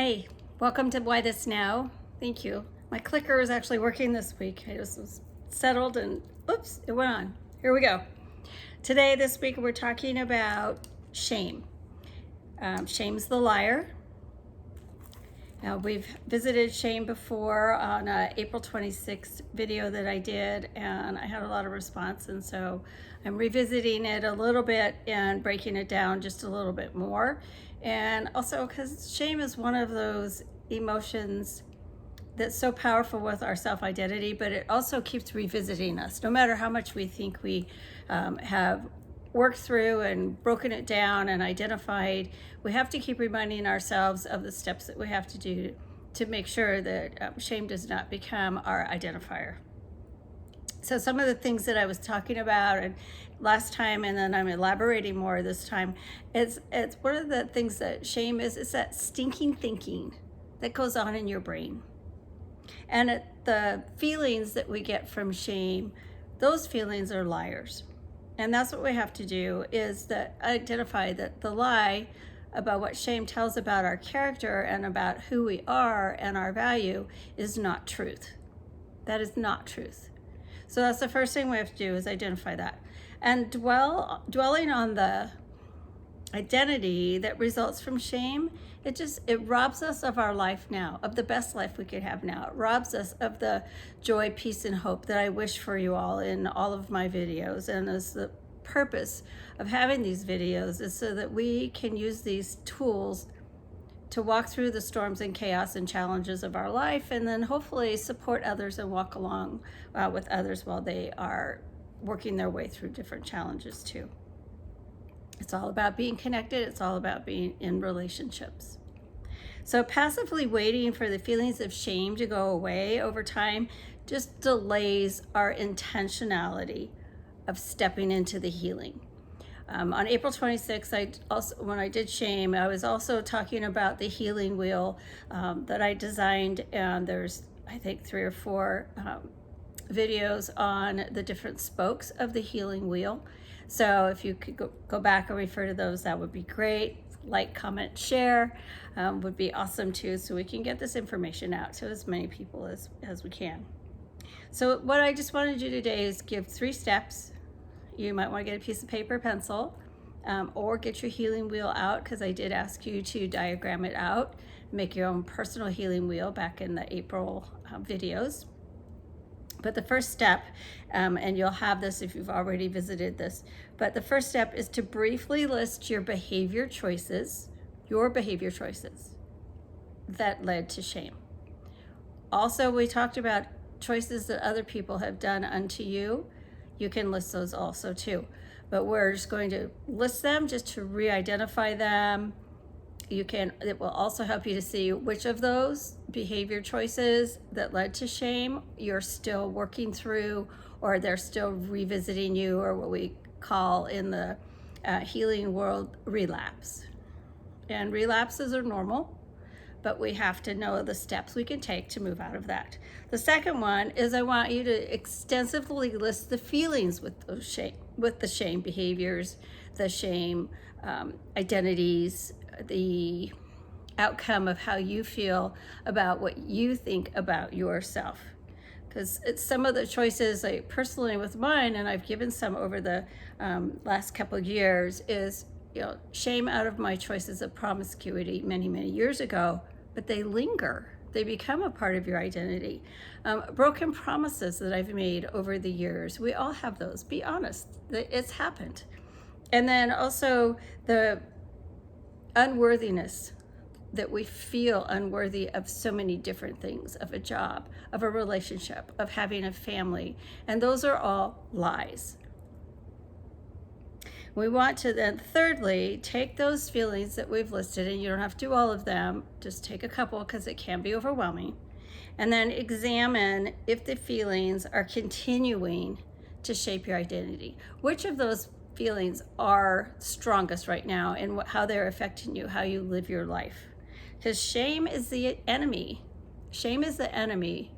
Hey, welcome to Why This Now. Thank you. My clicker is actually working this week. I just was settled and oops, it went on. Here we go. Today, this week, we're talking about shame. Shame's the liar. Now, we've visited shame before on a April 26th video that I did, and I had a lot of response, and so I'm revisiting it a little bit and breaking it down just a little bit more. And also because shame is one of those emotions that's so powerful with our self-identity, but it also keeps revisiting us. No matter how much we think we have worked through and broken it down and identified, we have to keep reminding ourselves of the steps that we have to do to make sure that shame does not become our identifier. So some of the things that I was talking about and last time, and then I'm elaborating more this time, it's one of the things that shame is, it's that stinking thinking that goes on in your brain. And the feelings that we get from shame, those feelings are liars. And that's what we have to do, is that identify that the lie about what shame tells about our character and about who we are and our value is not truth. That is not truth. So that's the first thing we have to do, is identify that. And dwelling on the identity that results from shame, it robs us of our life now, of the best life we could have now. It robs us of the joy, peace, and hope that I wish for you all in all of my videos. And as the purpose of having these videos is so that we can use these tools to walk through the storms and chaos and challenges of our life, and then hopefully support others and walk along with others while they are working their way through different challenges too. It's all about being connected. It's all about being in relationships. So passively waiting for the feelings of shame to go away over time just delays our intentionality of stepping into the healing. On April 26th, when I did shame, I was also talking about the healing wheel that I designed, and there's, I think, 3 or 4 videos on the different spokes of the healing wheel. So if you could go back and refer to those, that would be great. Like, comment, share would be awesome too, so we can get this information out to as many people as we can. So what I just wanted to do today is give 3 steps. You might want to get a piece of paper, pencil, or get your healing wheel out, because I did ask you to diagram it out, make your own personal healing wheel back in the April videos. But the first step, and you'll have this if you've already visited this, but the first step is to briefly list your behavior choices that led to shame. Also, we talked about choices that other people have done unto you. You can list those also too, but we're just going to list them just to re-identify them. It will also help you to see which of those behavior choices that led to shame you're still working through, or they're still revisiting you, or what we call in the healing world relapse. And relapses are normal, but we have to know the steps we can take to move out of that. The second one is, I want you to extensively list the feelings with the shame behaviors, the shame identities, the outcome of how you feel about what you think about yourself. Because it's some of the choices, like personally with mine, and I've given some over the last couple of years, is shame out of my choices of promiscuity many, many years ago, but they linger. They become a part of your identity. Broken promises that I've made over the years, we all have those. Be honest, it's happened. And then also the unworthiness, that we feel unworthy of so many different things, of a job, of a relationship, of having a family. And those are all lies. We want to then, thirdly, take those feelings that we've listed, and you don't have to do all of them, just take a couple, because it can be overwhelming, and then examine if the feelings are continuing to shape your identity. Which of those feelings are strongest right now, and how they're affecting you, how you live your life? Because shame is the enemy. Shame is the enemy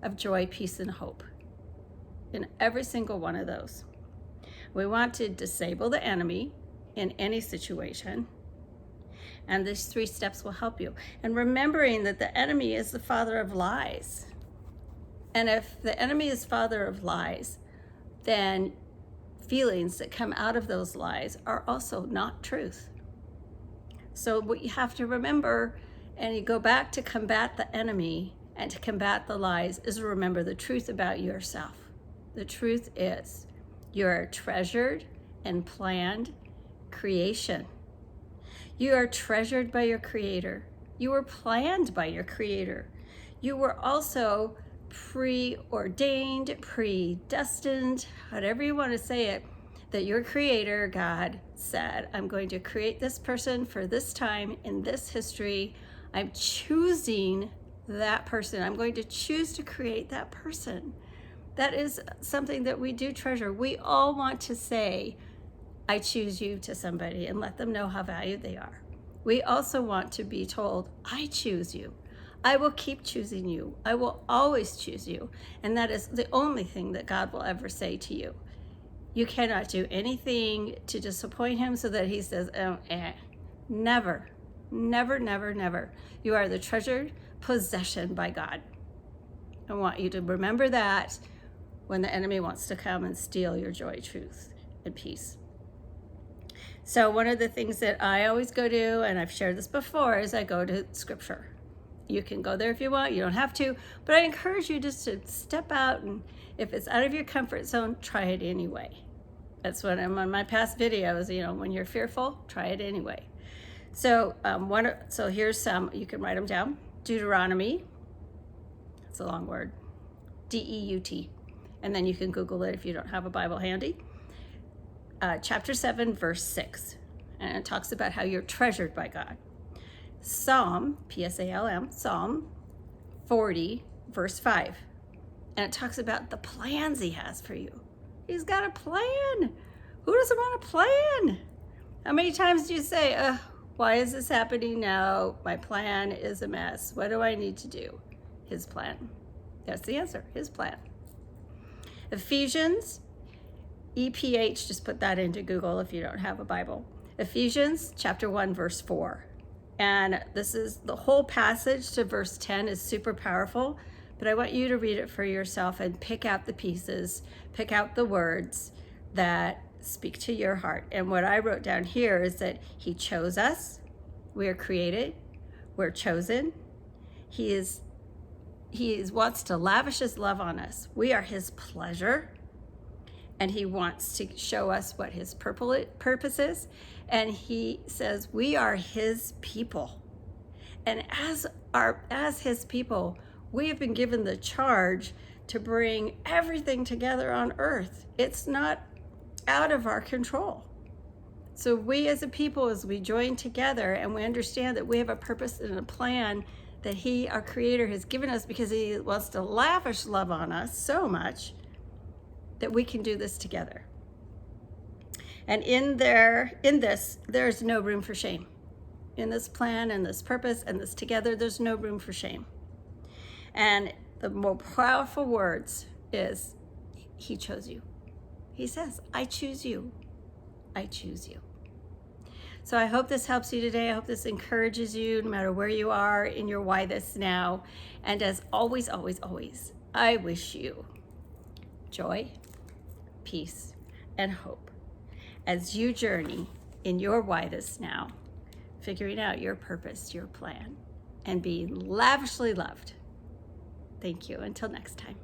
of joy, peace, and hope in every single one of those. We want to disable the enemy in any situation. And these 3 steps will help you. And remembering that the enemy is the father of lies. And if the enemy is father of lies, then feelings that come out of those lies are also not truth. So what you have to remember, and you go back to combat the enemy and to combat the lies, is remember the truth about yourself. The truth is you're a treasured and planned creation. You are treasured by your Creator. You were planned by your Creator. You were also preordained, predestined, whatever you want to say it, that your Creator, God, said, I'm going to create this person for this time in this history. I'm choosing that person. I'm going to choose to create that person. That is something that we do treasure. We all want to say, I choose you to somebody and let them know how valued they are. We also want to be told, I choose you. I will keep choosing you. I will always choose you. And that is the only thing that God will ever say to you. You cannot do anything to disappoint him so that he says, never, never, never, never. You are the treasured possession by God. I want you to remember that when the enemy wants to come and steal your joy, truth, and peace. So one of the things that I always go to, and I've shared this before, is I go to Scripture. You can go there if you want, you don't have to, but I encourage you just to step out, and if it's out of your comfort zone, try it anyway. That's what I'm on my past videos, when you're fearful, try it anyway. So so here's some, you can write them down. Deuteronomy, it's a long word, D-E-U-T, and then you can Google it if you don't have a Bible handy. Chapter 7, verse 6, and it talks about how you're treasured by God. Psalm, P-S-A-L-M, Psalm 40, verse 5, and it talks about the plans he has for you. He's got a plan. Who doesn't want a plan? How many times do you say, why is this happening now? My plan is a mess. What do I need to do? His plan. That's the answer, his plan. Ephesians, EPH, just put that into Google if you don't have a Bible. Ephesians chapter 1, verse 4. And this is the whole passage to verse 10 is super powerful, but I want you to read it for yourself and pick out the pieces, pick out the words that speak to your heart. And what I wrote down here is that he chose us. We are created. We're chosen. He wants to lavish his love on us. We are his pleasure. And he wants to show us what his purpose is. And he says we are his people. And as his people, we have been given the charge to bring everything together on earth. It's not out of our control. So we as a people, as we join together and we understand that we have a purpose and a plan that he, our Creator, has given us because he wants to lavish love on us so much that we can do this together. And in this, there's no room for shame. In this plan and this purpose and this together, there's no room for shame. And the more powerful words is, he chose you. He says, I choose you. I choose you. So I hope this helps you today. I hope this encourages you no matter where you are in your why this now. And as always, always, always, I wish you joy, peace, and hope as you journey in your why this now, figuring out your purpose, your plan, and being lavishly loved. Thank you. Until next time.